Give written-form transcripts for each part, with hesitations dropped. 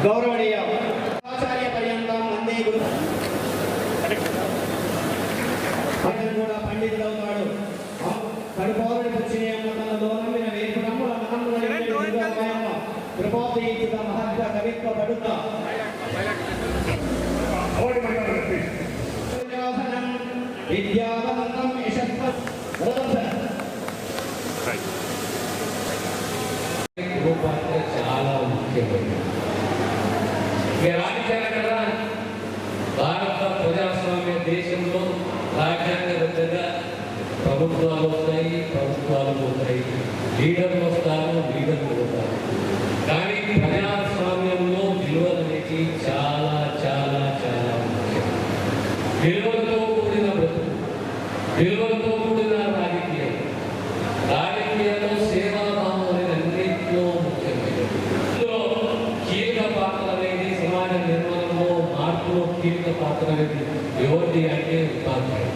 గౌరవనీయ ఆచార్య పర్యంతం వందే గురు కూడా పండితులవుతాడు కడుపౌరుడి పుచ్చినేమలో నమ్మిన వేపు నమ్ముల మహమ్మ కృపాతీత మహత్వ కవిత్వ పడుత విద్యావంతం యశస్వ చాలా ముఖ్యమైనది. రాజ్యాంగ భారత ప్రజాస్వామ్య దేశంలో రాజ్యాంగబద్ధంగా ప్రభుత్వాలు వస్తాయి, ప్రభుత్వాలు పోతాయి, లీడర్లు వస్తారు, లీడర్లు పోతారు. కానీ ప్రజాస్వామ్యంలో విలువలు అనేది చాలా చాలా చాలా ముఖ్యం. విలువలతో కూడిన బ్రతుకు, విలువలతో కూడిన రాజకీయం, రాజకీయాల్లో సేవాభావం అనేది అన్నింటిలో ముఖ్యమైనది. ఇందులో కీలక పాత్ర అనేది సమాజ నిర్మాణంలో మార్పులో కీలక పాత్ర అనేది ఎవరిది అంటే ఉపాధ్యాయులు.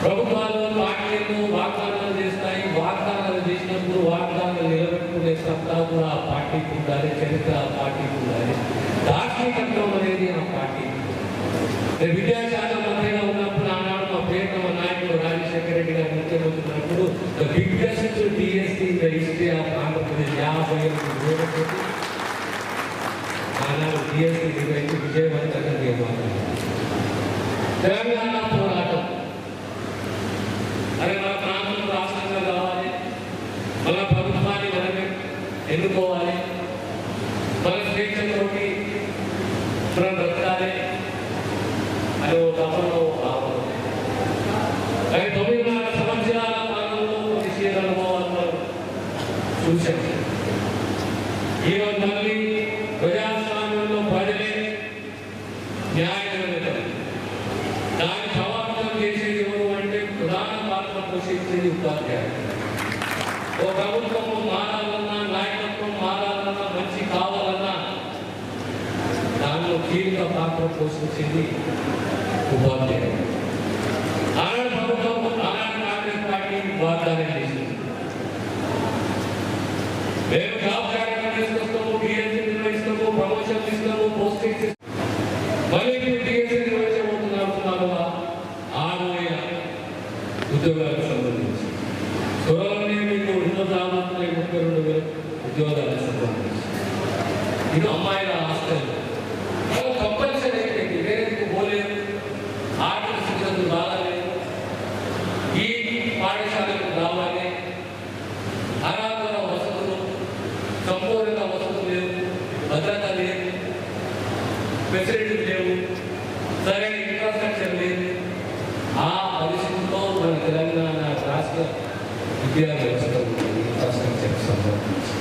ప్రభుత్వాలు పార్టీలు వాగ్దానాలు చేస్తాయి, వాగ్దానాలు చేసినప్పుడు వాగ్దానాలు నిలబెట్టుకునే సత్తా కూడా ఆ పార్టీకి ఉండాలి, చరిత్ర ఆ పార్టీకి ఉండాలి, దార్శనికత్వం అనేది ఆ పార్టీకి. విద్యాశాఖ మంత్రిగా ఉన్నప్పుడు ఆనాడు మా ప్రియతమ నాయకుడు రాజశేఖర రెడ్డి గారు ముఖ్యమంత్రి ఉన్నప్పుడు the biggest DSC in the history of Andhra Pradesh 58,000 కోట్లు ఆనాడు డిఎస్సీ నిర్వహించి విజయవంతంగా నిర్మాణం. తెలంగాణ పోరాటం అదే మన ప్రాంతం రాష్ట్రంగా కావాలి, మన ప్రభుత్వాన్ని మనమే ఎన్నుకోవాలి, మన స్వేచ్ఛతోటి మనం బ్రతకాలి అని ఒక తపనలో రావాలి. కానీ 9.5 సంవత్సరాల కాలంలో నిషేధ అనుభవాలు మనం చూసాం. ఈరోజు మళ్ళీ ప్రజాస్వామ్యంలో ప్రజలే న్యాయం దాన్ని ప్రభావితం చేసేది ఎవరు అంటే ప్రధాన పాత్ర పోషించేది ఉపాధ్యాయులు. ఓ ప్రభుత్వం మారాలన్నా, నాయకత్వం మారాలన్నా, మంచి కావాలన్నా దానిలో కీలక పాత్ర పోషించేది ఉపాధ్యాయులు. ఆనాడు ప్రభుత్వం, ఆనాడు కాంగ్రెస్ పార్టీ వాగ్దానం చేసింది, మేము జాబ్ కార్యక్రమం తీసుకొస్తాము, డిఎస్సీ నిర్వహిస్తాము, ప్రమోషన్ ఇస్తాము, పోస్టింగ్ ఇస్తాము. మళ్ళీ మీరు డిఎస్సీ నిర్వహించబోతున్నారు 6,000 ఉద్యోగాలకు సంబంధించి. త్వరలోనే మీకు రాబోతున్నాయి 32,000 ఉద్యోగాలకు సంబంధించి. ఇది అమ్మాయిల హాస్టల్ కంపల్సరీ అయిపోయింది, వేరే పోలేదు, ఆర్థిక స్థితులు రాలేదు, ఈ పాఠశాలకు రావాలి, అరాధన వసతులు, సంపూర్ణ వసతులు లేవు, భద్రత లేదు, ఫెసిలిటీలు లేవు, సరైన ఇన్ఫ్రాస్ట్రక్చర్ లేదు. ఆ పరిస్థితిలో మన తెలంగాణ రాష్ట్ర విద్యా వ్యవస్థ ఇన్ఫ్రాస్ట్రక్చర్ సంబంధించి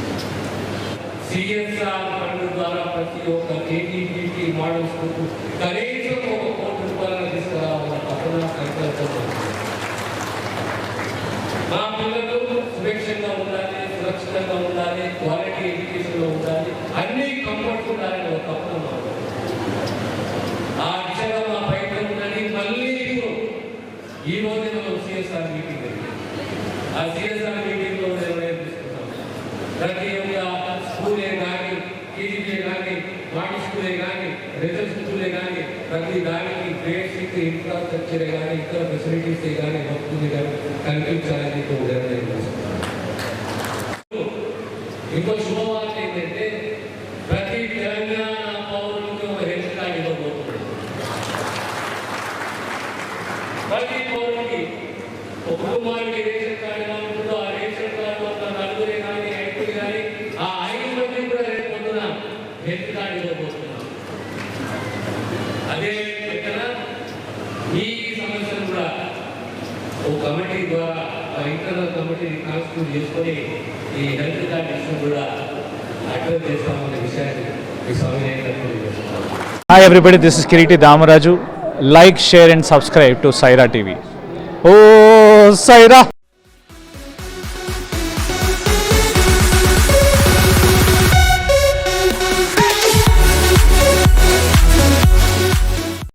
సిఎస్ఆర్ ఫండ్ ద్వారా ప్రతి ఒక్క కేటీపీటీ మోడల్ స్కూల్ కనీసం ₹1 కోటి తీసుకురావాలన్న పట్టణ సంకల్పంతో మా పిల్లలు సురక్షంగా ఉండాలి, సురక్షితంగా ఉండాలి, క్వాలిటీ ఎడ్యుకేషన్లో ఉండాలి, అన్ని కంఫర్ట్ ఉండాలని ఒక తప్పన ఆ దిశగా మా ప్రయత్నం ఉందని మళ్ళీ ఈ రోజు మనం సిఎస్ఆర్ మీటింగ్ జరిగింది. ఆ సిఎస్ఆర్ మీటింగ్లో నిర్ణయం తీసుకుంటాం. ప్రతి ఒక్క స్కూలే కానీ, కేజీబీఏ కానీ, వాటి స్కూలే కానీ, రిజల్ట్ స్కూలే కానీ, ప్రతి దానికి బేసిక్ ఇన్ఫ్రాస్ట్రక్చరే కానీ, ఇతర ఫెసిలిటీసే కానీ, భక్తులు కానీ కల్పించాలని నిర్ణయం తీసుకుంటాం. ఇంకో శుభవార్త ఏంటంటే ప్రతి తెలంగాణ పౌరులకు ఒక హెల్త్ కార్డు ఇవ్వబోతుంది. ప్రతి పౌరుడికి ఒక కుటుంబానికి రేషన్ కార్డు ఎలా ఉంటుందో ఆ రేషన్ కార్డు వల్ల 4 కానీ 5 కానీ ఆ 5 మంది కూడా రేపు పొద్దున హెల్త్ కార్డు ఇవ్వబోతున్నాం. అదే ఇక్కడ ఈ సమస్యను కూడా ఓ కమిటీ ద్వారా ఇంటర్నల్ కమిటీని కాన్స్టిట్యూట్ చేసుకొని ఈ హెల్త్ కార్డు ఇష్యూ కూడా అడ్రస్ చేస్తామనే విషయాన్ని ఈ సమయంలో చేస్తాం. Hi everybody, this is Kiriti Damaraju. Like, share and subscribe to Saira TV. Oh, Saira!